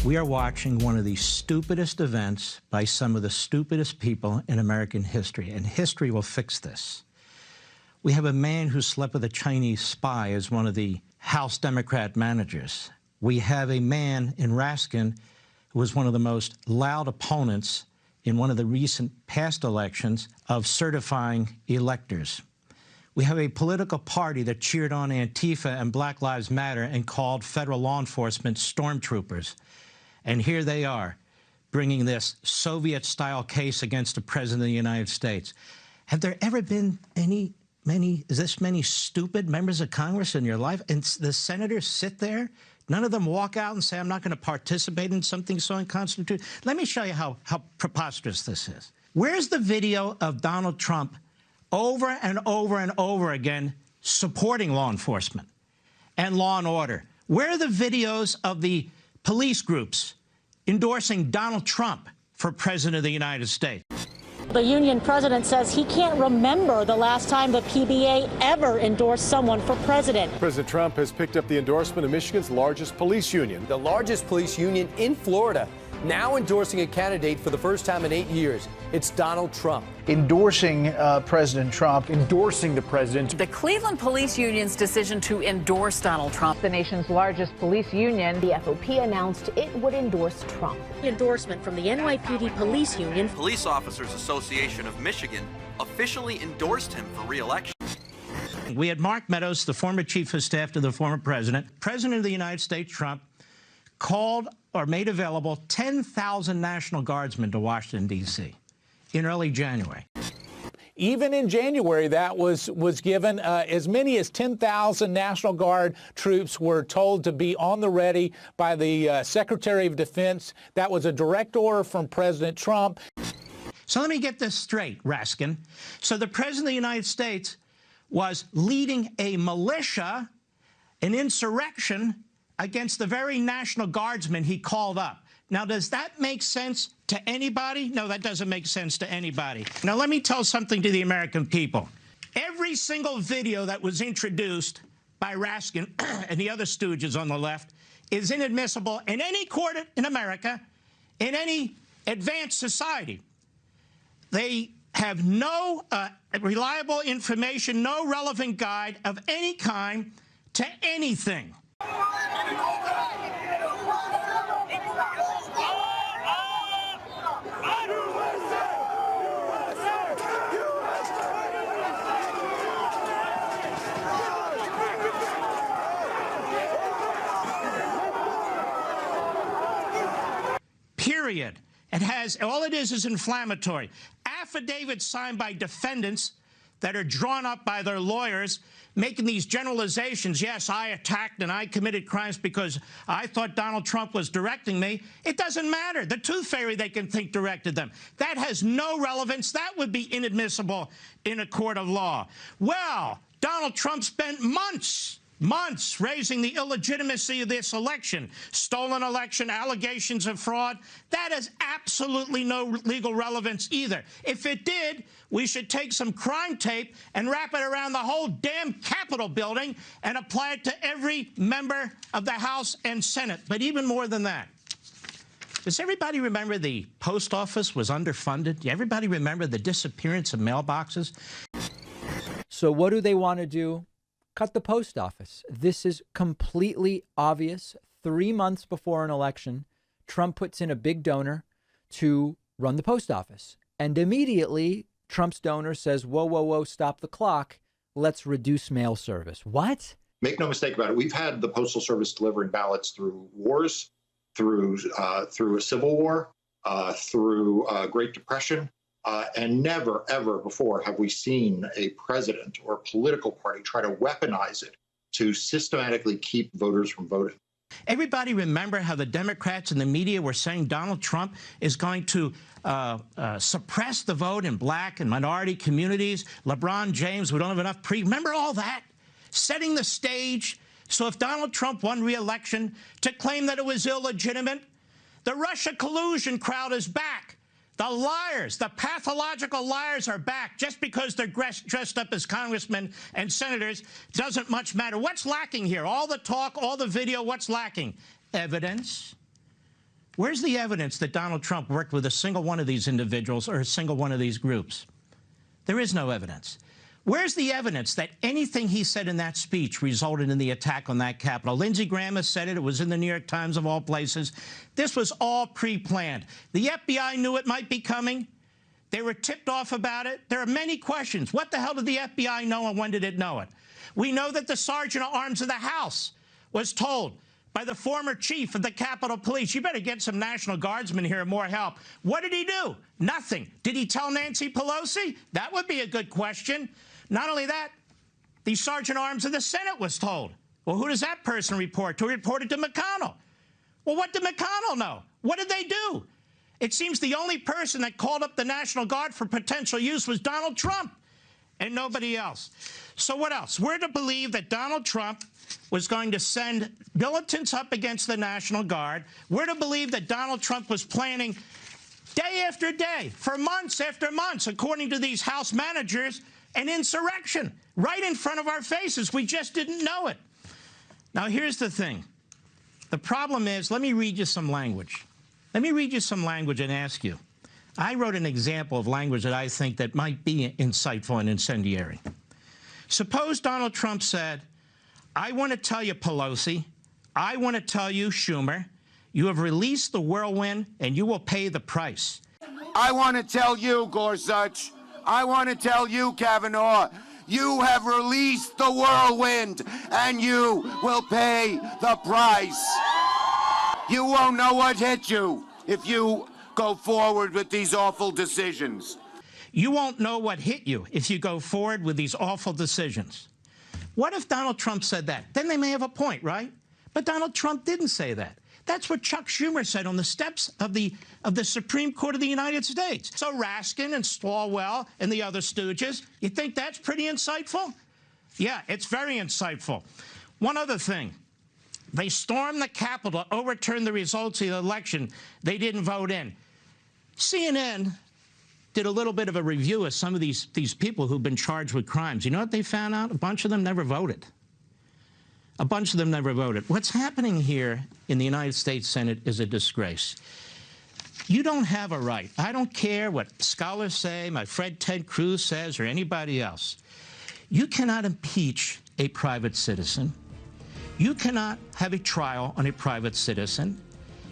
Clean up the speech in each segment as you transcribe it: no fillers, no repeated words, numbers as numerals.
We are watching one of the stupidest events by some of the stupidest people in American history, and history will fix this. We have a man who slept with a Chinese spy as one of the House Democrat managers. We have a man in Raskin who was one of the most loud opponents in one of the recent past elections of certifying electors. We have a political party that cheered on Antifa and Black Lives Matter and called federal law enforcement stormtroopers. And here they are, bringing this Soviet-style case against the President of the United States. Have there ever been many stupid members of Congress in your life? And the senators sit there? None of them walk out and say, I'm not going to participate in something so unconstitutional? Let me show you how preposterous this is. Where's the video of Donald Trump over and over and over again supporting law enforcement and law and order? Where are the videos of the police groups endorsing Donald Trump for President of the United States? The union president says he can't remember the last time the PBA ever endorsed someone for president. President Trump has picked up the endorsement of Michigan's largest police union. The largest police union in Florida, now endorsing a candidate for the first time in 8 years. It's Donald Trump. Endorsing President Trump. Endorsing the president. The Cleveland Police Union's decision to endorse Donald Trump. The nation's largest police union, the FOP, announced it would endorse Trump. Endorsement from the NYPD Police Union. Police Officers Association of Michigan officially endorsed him for re-election. We had Mark Meadows, the former chief of staff to the former president. President of the United States, Trump, called or made available 10,000 National Guardsmen to Washington, D.C. in early January. Even in January, that was given. As many as 10,000 National Guard troops were told to be on the ready by the Secretary of Defense. That was a direct order from President Trump. So let me get this straight, Raskin. So the President of the United States was leading a militia, an insurrection, against the very National Guardsmen he called up. Now, does that make sense to anybody? No, that doesn't make sense to anybody. Now, let me tell something to the American people. Every single video that was introduced by Raskin and the other stooges on the left is inadmissible in any court in America, in any advanced society. They have no reliable information, no relevant guide of any kind to anything. Period. It has, all it is inflammatory. Affidavits signed by defendants that are drawn up by their lawyers, making these generalizations. Yes, I attacked and I committed crimes because I thought Donald Trump was directing me. It doesn't matter. The tooth fairy they can think directed them. That has no relevance. That would be inadmissible in a court of law. Well, Donald Trump spent months raising the illegitimacy of this election. Stolen election, allegations of fraud. That has absolutely no legal relevance either. If it did, we should take some crime tape and wrap it around the whole damn Capitol building and apply it to every member of the House and Senate. But even more than that, does everybody remember the post office was underfunded? Does everybody remember the disappearance of mailboxes? So what do they want to do? Cut the post office. This is completely obvious. 3 months before an election, Trump puts in a big donor to run the post office. And immediately, Trump's donor says, whoa, whoa, whoa, stop the clock. Let's reduce mail service. What? Make no mistake about it. We've had the Postal Service delivering ballots through wars, through a civil war, through Great Depression. And never, ever before have we seen a president or a political party try to weaponize it to systematically keep voters from voting. Everybody remember how the Democrats and the media were saying Donald Trump is going to suppress the vote in black and minority communities. LeBron James, we don't have enough remember all that? Setting the stage so if Donald Trump won re-election to claim that it was illegitimate. The Russia collusion crowd is back. The liars, the pathological liars are back. Just because they're dressed up as congressmen and senators doesn't much matter. What's lacking here? All the talk, all the video, what's lacking? Evidence. Where's the evidence that Donald Trump worked with a single one of these individuals or a single one of these groups? There is no evidence. Where's the evidence that anything he said in that speech resulted in the attack on that Capitol? Lindsey Graham has said it. It was in the New York Times of all places. This was all pre-planned. The FBI knew it might be coming. They were tipped off about it. There are many questions. What the hell did the FBI know, and when did it know it? We know that the Sergeant at Arms of the House was told by the former chief of the Capitol Police, you better get some National Guardsmen here and more help. What did he do? Nothing. Did he tell Nancy Pelosi? That would be a good question. Not only that, the Sergeant at Arms of the Senate was told. Well, who does that person report to? He reported to McConnell. Well, what did McConnell know? What did they do? It seems the only person that called up the National Guard for potential use was Donald Trump and nobody else. So what else? We're to believe that Donald Trump was going to send militants up against the National Guard. We're to believe that Donald Trump was planning day after day, for months after months, according to these House managers, an insurrection right in front of our faces. We just didn't know it. Now, here's the thing. The problem is, let me read you some language. Let me read you some language and ask you. I wrote an example of language that I think that might be insightful and incendiary. Suppose Donald Trump said, I want to tell you, Pelosi, I want to tell you, Schumer, you have released the whirlwind and you will pay the price. I want to tell you, Gorsuch, I want to tell you, Kavanaugh, you have released the whirlwind and you will pay the price. You won't know what hit you if you go forward with these awful decisions. You won't know what hit you if you go forward with these awful decisions. What if Donald Trump said that? Then they may have a point, right? But Donald Trump didn't say that. That's what Chuck Schumer said on the steps of the Supreme Court of the United States. So Raskin and Swalwell and the other stooges, you think that's pretty insightful? Yeah, it's very insightful. One other thing. They stormed the Capitol to overturn the results of the election they didn't vote in. CNN did a little bit of a review of some of these people who've been charged with crimes. You know what they found out? A bunch of them never voted. A bunch of them never voted. What's happening here in the United States Senate is a disgrace. You don't have a right. I don't care what scholars say, my friend Ted Cruz says, or anybody else. You cannot impeach a private citizen. You cannot have a trial on a private citizen.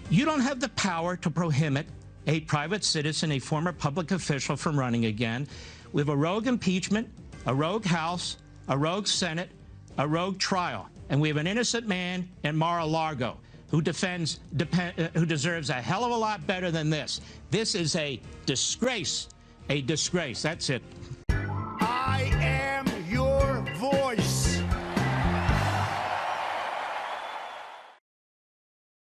You don't have the power to prohibit a private citizen, a former public official, from running again. We have a rogue impeachment, a rogue House, a rogue Senate, a rogue trial. And we have an innocent man in Mar-a-Lago who deserves a hell of a lot better than this. This is a disgrace. A disgrace. That's it.